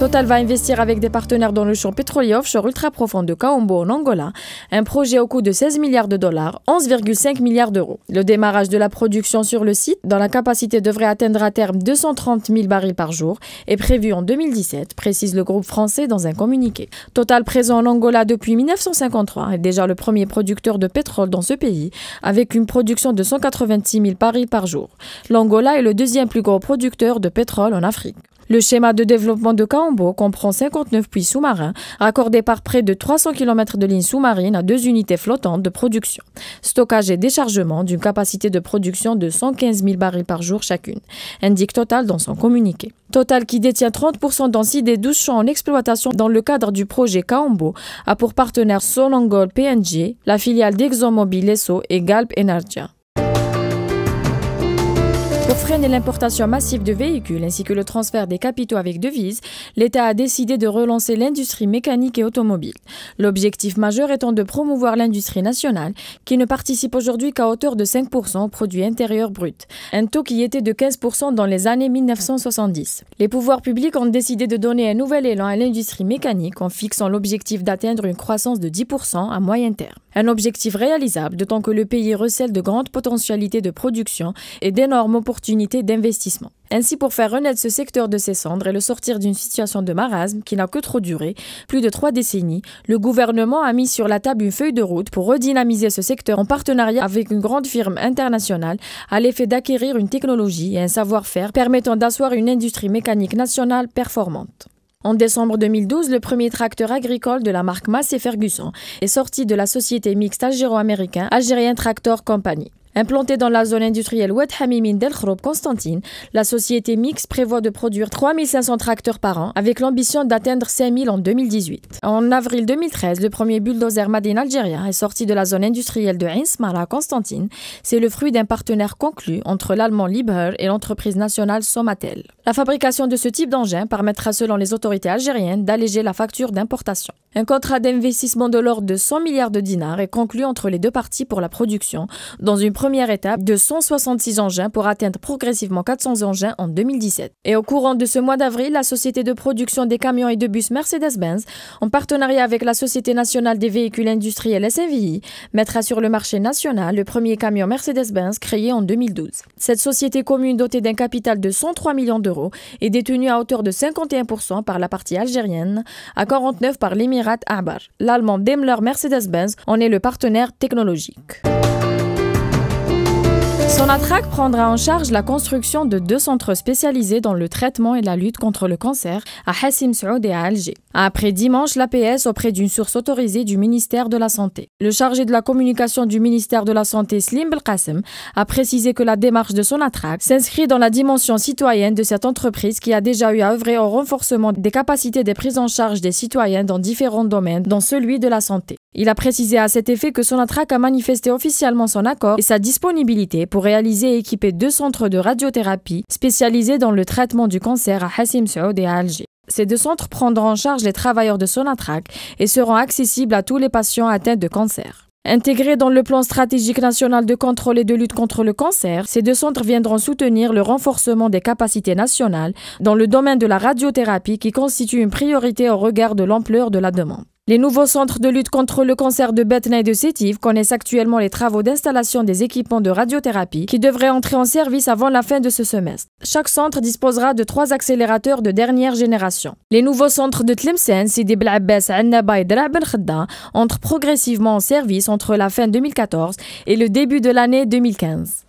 Total va investir avec des partenaires dans le champ pétrolier offshore ultra profond de Kaombo en Angola, un projet au coût de 16 milliards de dollars, 11,5 milliards d'euros. Le démarrage de la production sur le site, dont la capacité devrait atteindre à terme 230 000 barils par jour, est prévu en 2017, précise le groupe français dans un communiqué. Total présent en Angola depuis 1953 est déjà le premier producteur de pétrole dans ce pays, avec une production de 186 000 barils par jour. L'Angola est le deuxième plus gros producteur de pétrole en Afrique. Le schéma de développement de Kaombo comprend 59 puits sous-marins, raccordés par près de 300 km de lignes sous-marines à 2 unités flottantes de production. Stockage et déchargement d'une capacité de production de 115 000 barils par jour chacune, indique Total dans son communiqué. Total, qui détient 30% dans 6 des 12 champs en exploitation dans le cadre du projet Kaombo, a pour partenaires Sonangol PNG, la filiale d'ExxonMobil Esso et Galp Energia. Pour freiner l'importation massive de véhicules ainsi que le transfert des capitaux avec devises, l'État a décidé de relancer l'industrie mécanique et automobile. L'objectif majeur étant de promouvoir l'industrie nationale, qui ne participe aujourd'hui qu'à hauteur de 5% au produit intérieur brut, un taux qui était de 15% dans les années 1970. Les pouvoirs publics ont décidé de donner un nouvel élan à l'industrie mécanique en fixant l'objectif d'atteindre une croissance de 10% à moyen terme. Un objectif réalisable, d'autant que le pays recèle de grandes potentialités de production et d'énormes opportunités d'investissement. Ainsi, pour faire renaître ce secteur de ses cendres et le sortir d'une situation de marasme qui n'a que trop duré, plus de 3 décennies, le gouvernement a mis sur la table une feuille de route pour redynamiser ce secteur en partenariat avec une grande firme internationale à l'effet d'acquérir une technologie et un savoir-faire permettant d'asseoir une industrie mécanique nationale performante. En décembre 2012, le premier tracteur agricole de la marque Massey Ferguson est sorti de la société mixte algéro-américaine Algerian Tractor Company. Implantée dans la zone industrielle Oued Hamimin d'El Khroub Constantine, la société mixte prévoit de produire 3500 tracteurs par an avec l'ambition d'atteindre 5000 en 2018. En avril 2013, le premier bulldozer Made in Algeria est sorti de la zone industrielle de Ain Smara à Constantine. C'est le fruit d'un partenaire conclu entre l'allemand Liebherr et l'entreprise nationale Somatel. La fabrication de ce type d'engin permettra selon les autorités algériennes d'alléger la facture d'importation. Un contrat d'investissement de l'ordre de 100 milliards de dinars est conclu entre les deux parties pour la production, dans une première étape de 166 engins pour atteindre progressivement 400 engins en 2017. Et au courant de ce mois d'avril, la société de production des camions et de bus Mercedes-Benz, en partenariat avec la Société nationale des véhicules industriels SNVI, mettra sur le marché national le premier camion Mercedes-Benz créé en 2012. Cette société commune dotée d'un capital de 103 millions d'euros est détenue à hauteur de 51% par la partie algérienne, à 49% par l'Émirat Abar. L'allemand Daimler Mercedes-Benz en est le partenaire technologique. Sonatrach prendra en charge la construction de 2 centres spécialisés dans le traitement et la lutte contre le cancer à Hassim Saoud et à Alger. Après dimanche, l'APS auprès d'une source autorisée du ministère de la Santé. Le chargé de la communication du ministère de la Santé, Slim Belkacem, a précisé que la démarche de Sonatrach s'inscrit dans la dimension citoyenne de cette entreprise qui a déjà eu à œuvrer au renforcement des capacités des prises en charge des citoyens dans différents domaines, dont celui de la santé. Il a précisé à cet effet que Sonatrach a manifesté officiellement son accord et sa disponibilité pour réaliser et équiper 2 centres de radiothérapie spécialisés dans le traitement du cancer à Hassim Saoud et à Alger. Ces 2 centres prendront en charge les travailleurs de Sonatrach et seront accessibles à tous les patients atteints de cancer. Intégrés dans le plan stratégique national de contrôle et de lutte contre le cancer, ces 2 centres viendront soutenir le renforcement des capacités nationales dans le domaine de la radiothérapie qui constitue une priorité au regard de l'ampleur de la demande. Les nouveaux centres de lutte contre le cancer de Betna et de Sétif connaissent actuellement les travaux d'installation des équipements de radiothérapie qui devraient entrer en service avant la fin de ce semestre. Chaque centre disposera de 3 accélérateurs de dernière génération. Les nouveaux centres de Tlemcen, Sidi Bel Abbas, Annaba et Dra Ben Khedda entrent progressivement en service entre la fin 2014 et le début de l'année 2015.